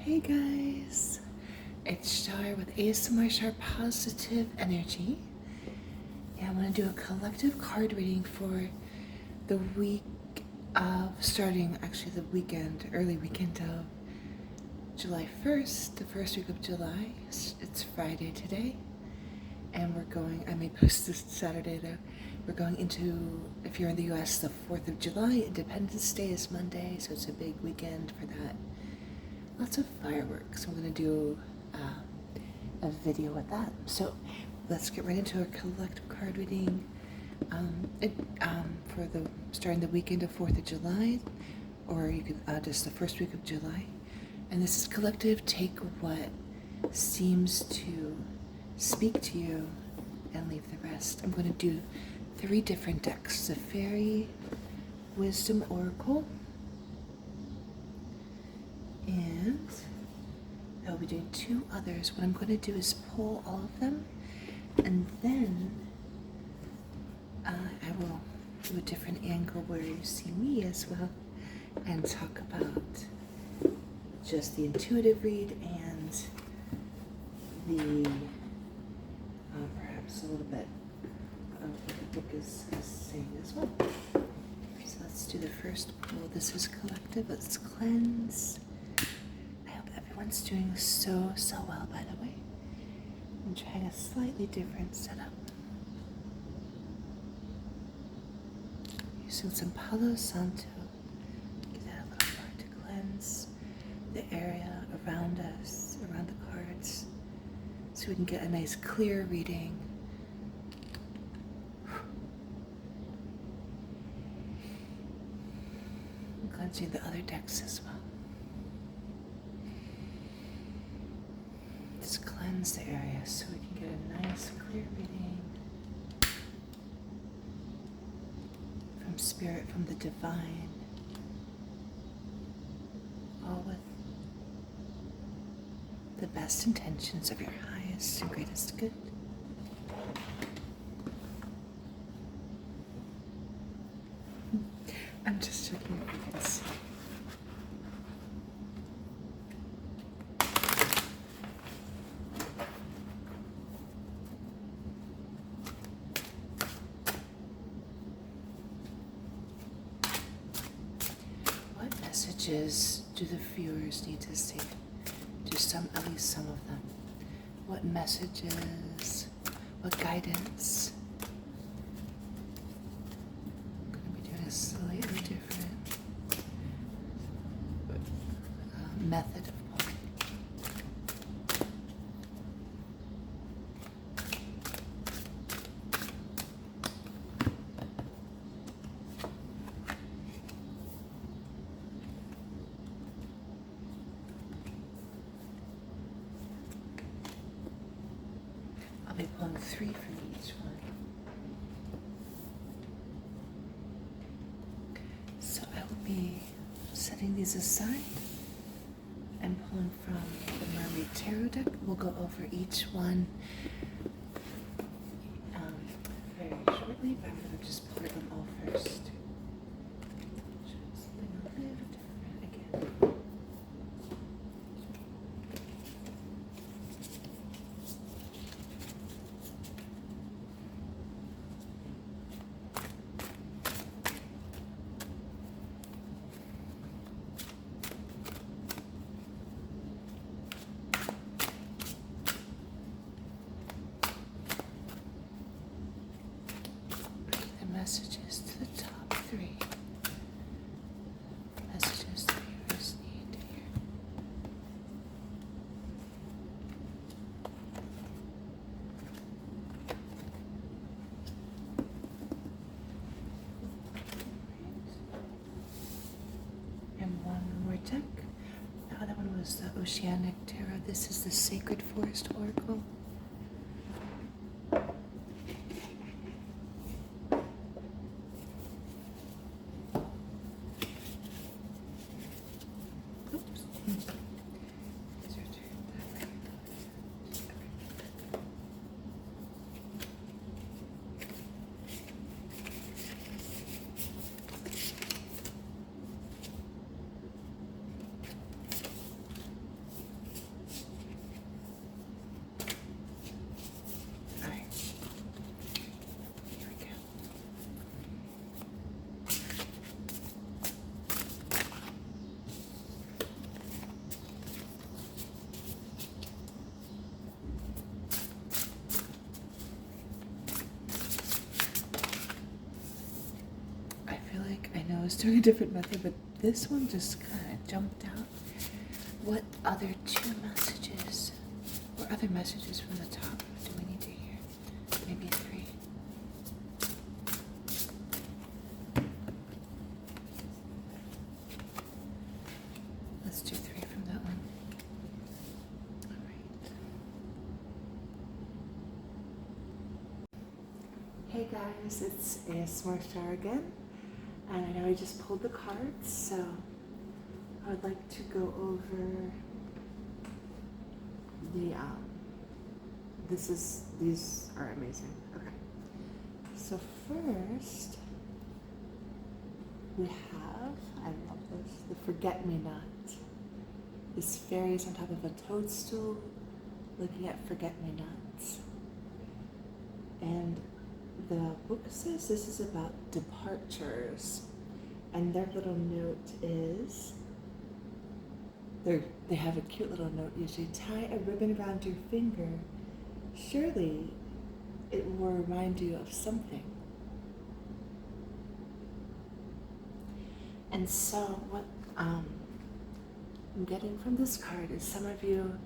Hey guys, it's Shar with ASMR Sharp Positive Energy, and I want to do a collective card reading for the week of starting actually the weekend, early weekend of July 1st, the first week of July. It's Friday today, and we're going, I may post this Saturday though, we're going into, if you're in the US, the 4th of July. Independence Day is Monday, so it's a big weekend for that. Lots of fireworks. I'm going to do a video with that. So let's get right into our collective card reading for the starting the weekend of 4th of July, or you could just the first week of July. And this is collective. Take what seems to speak to you and leave the rest. I'm going to do 3 different decks: the Fairy Wisdom Oracle, and I'll be doing 2 others. What I'm going to do is pull all of them, and then I will do a different angle where you see me as well, and talk about just the intuitive read and the perhaps a little bit of what the book is saying as well. So let's do the first pull. This is collective. Let's cleanse. Everyone's doing so well, by the way. I'm trying a slightly different setup. Using some Palo Santo. Give that a little more to cleanse the area around us, around the cards, so we can get a nice clear reading. I'm cleansing the other decks as well. Just cleanse the area so we can get a nice clear reading from spirit, from the divine, all with the best intentions of your highest and greatest good. I'm just checking if you can see. Messages do the viewers need to see? At least some of them. What messages, what guidance? I'm going to be doing a slightly different method of pulling. I'll be pulling 3 from each one. So I will be setting these aside and pulling from the Mermaid Tarot deck. We'll go over each one very shortly, but I'm going to just pull them all first. Something a little different again. Messages to the top 3. Messages the viewers need to hear. And one more deck. The other one was the Oceanic Tarot. This is the Sacred Forest Oracle. doing a different method, but this one just kind of jumped out. What other two messages or other messages from the top do we need to hear? Maybe three. Let's do three from that one. All right. Hey guys, it's ASMR Star again. And I know I just pulled the cards, so I would like to go over the, these are amazing. Okay. So first, we have, I love this, the Forget-Me-Not. This fairy is on top of a toadstool looking at Forget-Me-Nots. And the book says this is about departures, and their little note is, they have a cute little note usually, tie a ribbon around your finger, surely it will remind you of something. And so what I'm getting from this card is some of you,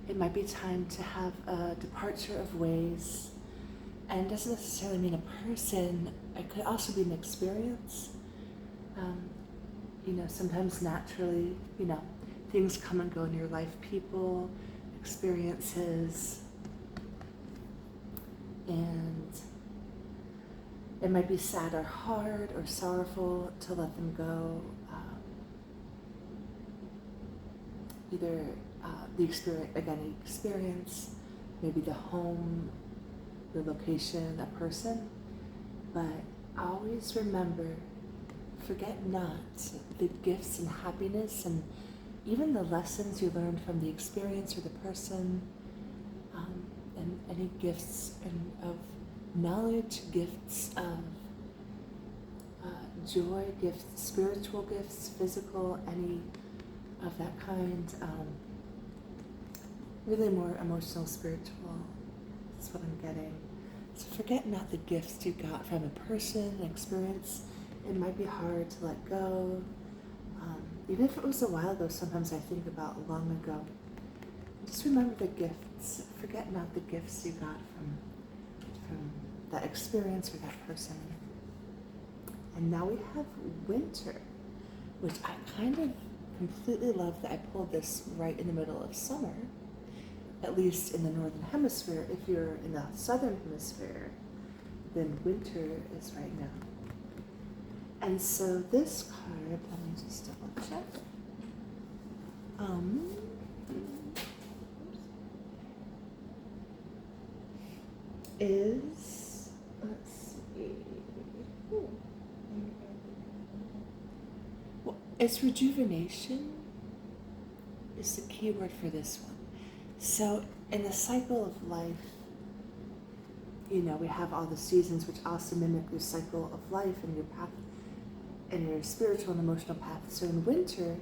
it might be time to have a departure of ways. And it doesn't necessarily mean a person, it could also be an experience. Sometimes naturally, things come and go in your life, people, experiences, and it might be sad or hard or sorrowful to let them go. Either the experience, maybe the home, the location, a person, but always remember, forget not the gifts and happiness and even the lessons you learned from the experience or the person, and any gifts of knowledge, gifts of joy, gifts, spiritual gifts, physical, any of that kind, really more emotional, spiritual. That's what I'm getting. So forget not the gifts you got from a person, an experience. It might be hard to let go. Even if it was a while ago, sometimes I think about long ago. Just remember the gifts. Forget not the gifts you got from that experience or that person. And now we have winter, which I kind of completely love that I pulled this right in the middle of summer. At least in the northern hemisphere. If you're in the southern hemisphere, then winter is right now. And so this card, let me just double check. Is, let's see. Well, it's rejuvenation is the key word for this one. So in the cycle of life, we have all the seasons which also mimic your cycle of life and your path and your spiritual and emotional path. So in winter,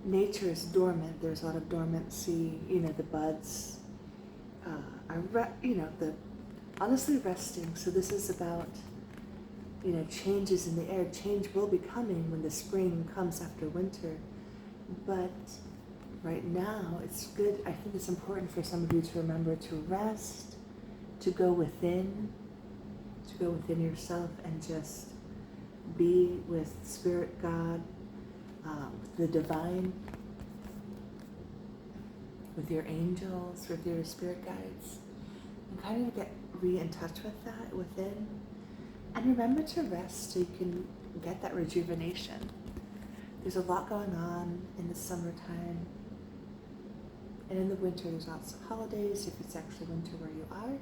nature is dormant. There's a lot of dormancy. The buds are, honestly resting. So this is about, changes in the air. Change will be coming when the spring comes after winter. But right now, it's good. I think it's important for some of you to remember to rest, to go within yourself and just be with Spirit, God, the divine, with your angels, with your spirit guides, and kind of get in touch with that within. And remember to rest so you can get that rejuvenation. There's a lot going on in the summertime. And in the winter, there's lots of holidays, if it's actually winter where you are.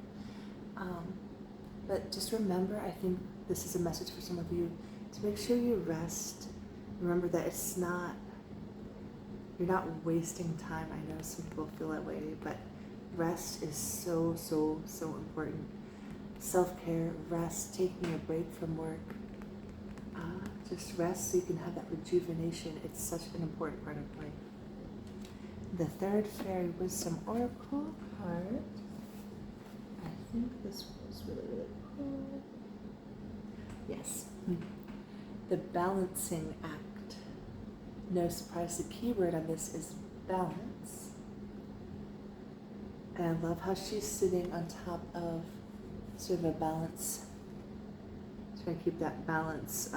But just remember, I think this is a message for some of you, to make sure you rest. Remember that you're not wasting time. I know some people feel that way, but rest is so, so, so important. Self-care, rest, taking a break from work. Just rest so you can have that rejuvenation. It's such an important part of life. The third Fairy Wisdom Oracle card. I think this was really, really cool. Yes. the balancing act. No surprise, the key word on this is balance. And I love how she's sitting on top of sort of a balance. Trying to keep that balance.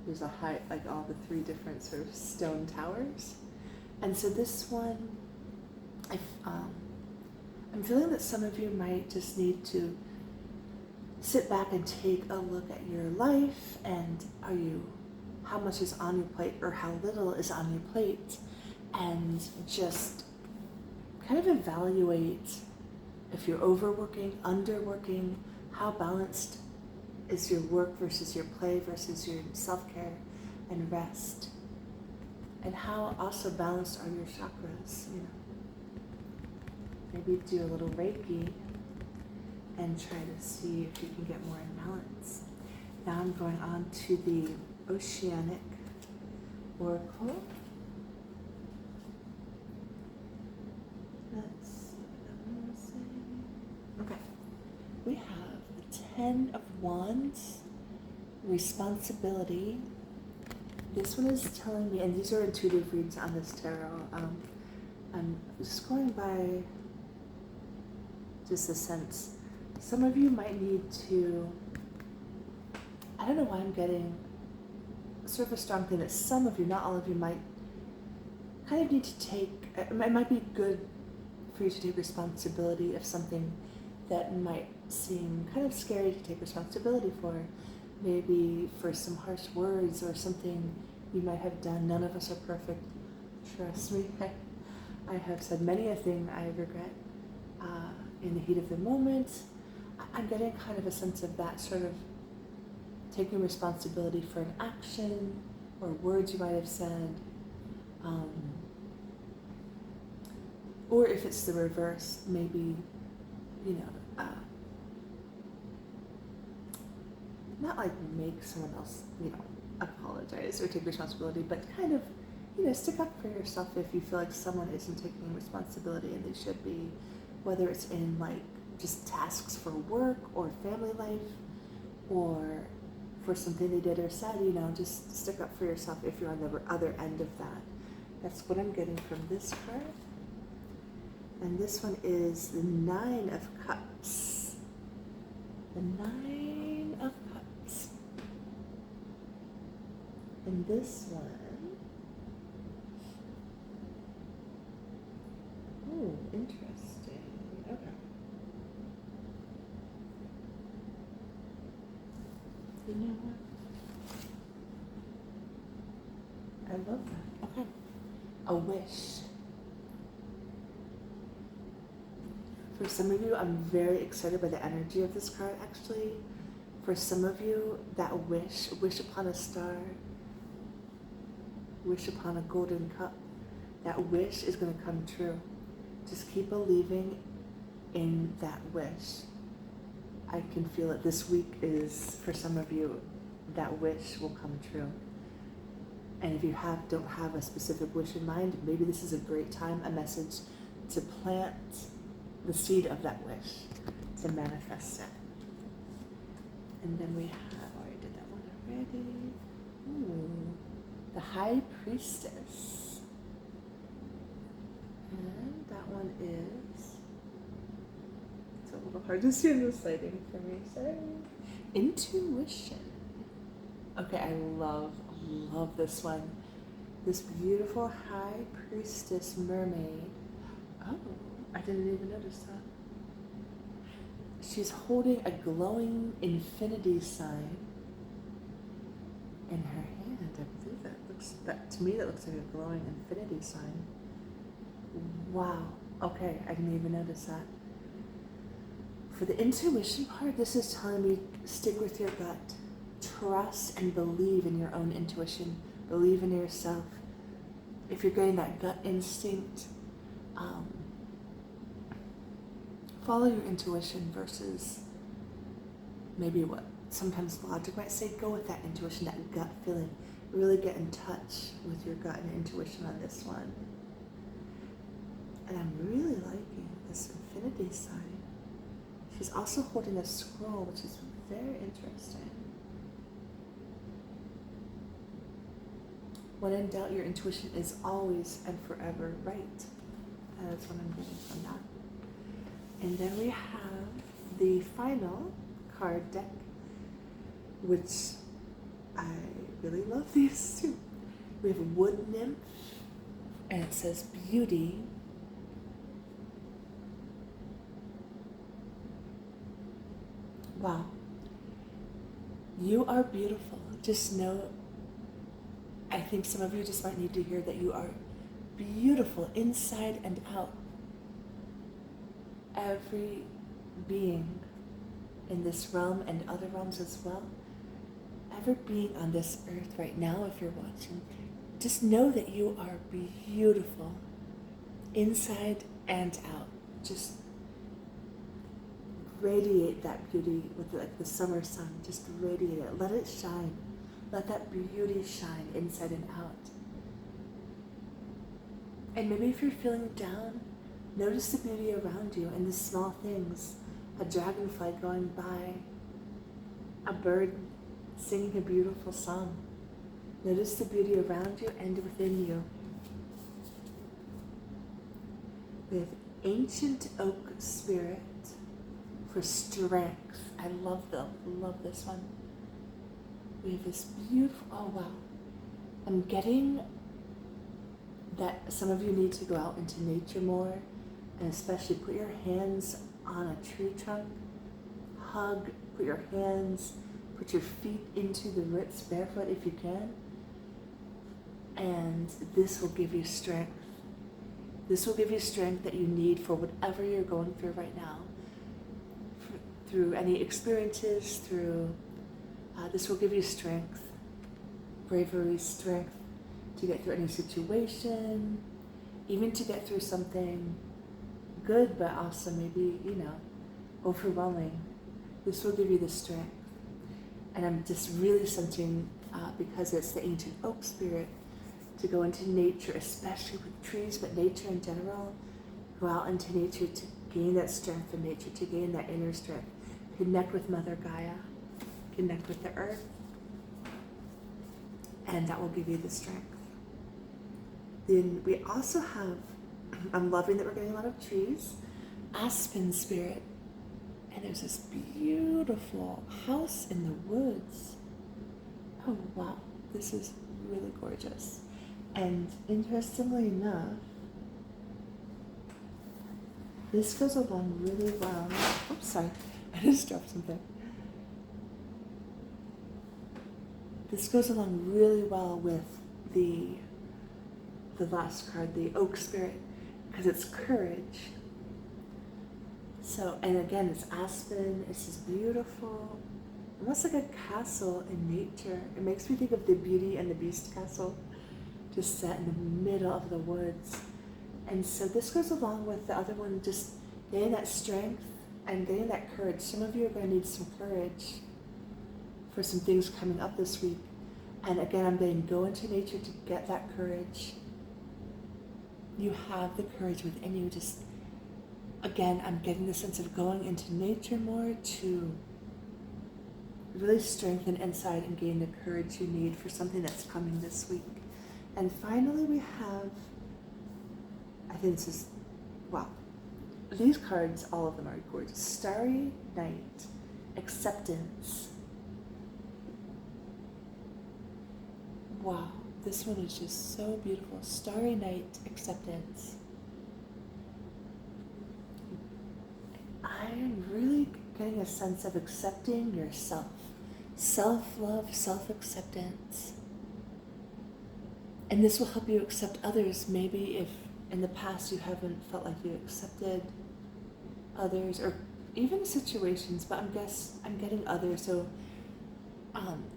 There's a height, like all the three different sort of stone towers. And so this one, I'm feeling that some of you might just need to sit back and take a look at your life, and how much is on your plate or how little is on your plate, and just kind of evaluate if you're overworking, underworking, how balanced is your work versus your play versus your self-care and rest, and how also balanced are your chakras, Maybe do a little Reiki and try to see if you can get more in balance. Now I'm going on to the Oceanic Oracle. Let's see what I'm going to say. Okay. We have the Ten of Wands, responsibility. This one is telling me, and these are intuitive reads on this tarot. I'm just going by just a sense. Some of you might need to, I don't know why I'm getting sort of a strong thing that some of you, not all of you, might kind of need to take, it might be good for you to take responsibility of something that might seem kind of scary to take responsibility for. Maybe for some harsh words or something you might have done. None of us are perfect. Trust me. I have said many a thing I regret in the heat of the moment. I'm getting kind of a sense of that, sort of taking responsibility for an action or words you might have said. Or if it's the reverse, maybe, not like make someone else, apologize or take responsibility, but kind of, stick up for yourself if you feel like someone isn't taking responsibility and they should be, whether it's in like just tasks for work or family life or for something they did or said, just stick up for yourself if you're on the other end of that. That's what I'm getting from this card. And this one is the Nine of Cups. The Nine of Cups. And this one, oh, interesting. Okay. You know what? I love that. Okay. A wish. For some of you, I'm very excited by the energy of this card, actually. For some of you, that wish upon a star, wish upon a golden cup, that wish is going to come true. Just keep believing in that wish. I can feel it. This week is, for some of you, that wish will come true. And if you don't have a specific wish in mind, maybe this is a great time, a message to plant the seed of that wish, to manifest it. And then we have, I already did that one already. Ooh, the High Priestess. And that one is, it's a little hard to see in this lighting for me, sorry. Intuition. Okay, I love this one. This beautiful High Priestess mermaid. Oh, I didn't even notice that. She's holding a glowing infinity sign in her hand. I believe to me that looks like a glowing infinity sign. Wow. Okay, I didn't even notice that. For the intuition part, this is telling me stick with your gut. Trust and believe in your own intuition. Believe in yourself. If you're getting that gut instinct, follow your intuition versus maybe what sometimes logic might say. Go with that intuition, that gut feeling. Really get in touch with your gut and intuition on this one. And I'm really liking this infinity sign. She's also holding a scroll, which is very interesting. When in doubt, your intuition is always and forever right. That is what I'm getting from that. And then we have the final card deck, which I really love these two. We have a wood nymph, and it says beauty. Wow. You are beautiful. Just know, I think some of you just might need to hear that you are beautiful inside and out. Every being in this realm and other realms as well, every being on this earth right now, if you're watching, just know that you are beautiful inside and out. Just radiate that beauty with like the summer sun. Just radiate it. Let it shine. Let that beauty shine inside and out. And maybe if you're feeling down, notice the beauty around you and the small things. A dragonfly going by, a bird singing a beautiful song. Notice the beauty around you and within you. We have ancient oak spirit for strength. I love this one. We have this beautiful, oh wow. I'm getting that some of you need to go out into nature more, and especially put your hands on a tree trunk, hug, put your hands, put your feet into the roots barefoot if you can, and this will give you strength. This will give you strength that you need for whatever you're going through right now, through any experiences, through, this will give you strength, bravery, strength to get through any situation, even to get through something good, but also maybe, overwhelming. This will give you the strength. And I'm just really sensing, because it's the ancient oak spirit, to go into nature, especially with trees, but nature in general. Go out into nature to gain that strength from nature, to gain that inner strength. Connect with Mother Gaia, connect with the earth, and that will give you the strength. Then we also have, I'm loving that we're getting a lot of trees, aspen spirit. And there's this beautiful house in the woods. Oh wow, this is really gorgeous. And interestingly enough, this goes along really well. Oops, sorry, I just dropped something. This goes along really well with the last card, the oak spirit, because it's courage. So, and again, it's aspen. It's just beautiful, almost like a castle in nature. It makes me think of the Beauty and the Beast castle, just set in the middle of the woods. And so this goes along with the other one, just getting that strength and getting that courage. Some of you are going to need some courage for some things coming up this week. And again, I'm getting go into nature to get that courage. You have the courage within you. Just, again, I'm getting the sense of going into nature more to really strengthen inside and gain the courage you need for something that's coming this week. And finally, we have, I think this is, wow. These cards, all of them are gorgeous. Starry Night, Acceptance. Wow, this one is just so beautiful. Starry Night, Acceptance. I'm really getting a sense of accepting yourself. Self-love, self-acceptance. And this will help you accept others. Maybe if in the past you haven't felt like you accepted others, or even situations, but I'm getting others. So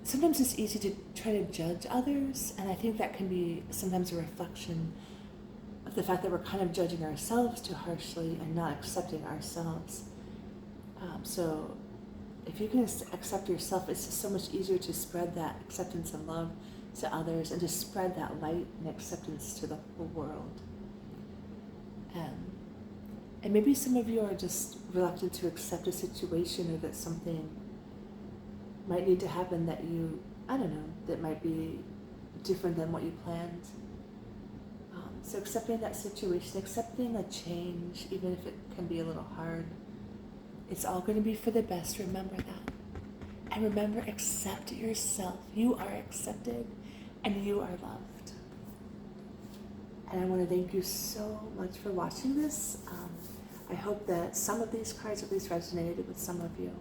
sometimes it's easy to try to judge others, and I think that can be sometimes a reflection of the fact that we're kind of judging ourselves too harshly and not accepting ourselves. So if you can accept yourself, it's just so much easier to spread that acceptance and love to others, and to spread that light and acceptance to the whole world. And maybe some of you are just reluctant to accept a situation, or that something might need to happen that you, I don't know, that might be different than what you planned. So accepting that situation, accepting the change, even if it can be a little hard, it's all going to be for the best. Remember that. And remember, accept yourself. You are accepted and you are loved. And I want to thank you so much for watching this. I hope that some of these cards at least resonated with some of you.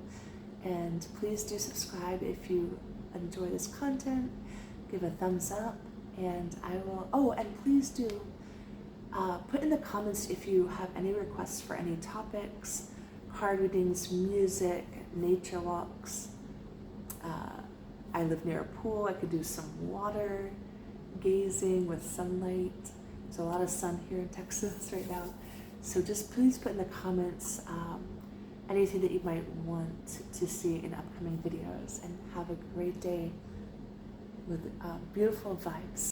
And please do subscribe if you enjoy this content. Give a thumbs up. And I will, and please do put in the comments if you have any requests for any topics, card readings, music, nature walks. I live near a pool. I could do some water gazing with sunlight. There's a lot of sun here in Texas right now. So just please put in the comments anything that you might want to see in upcoming videos, and have a great day with beautiful vibes.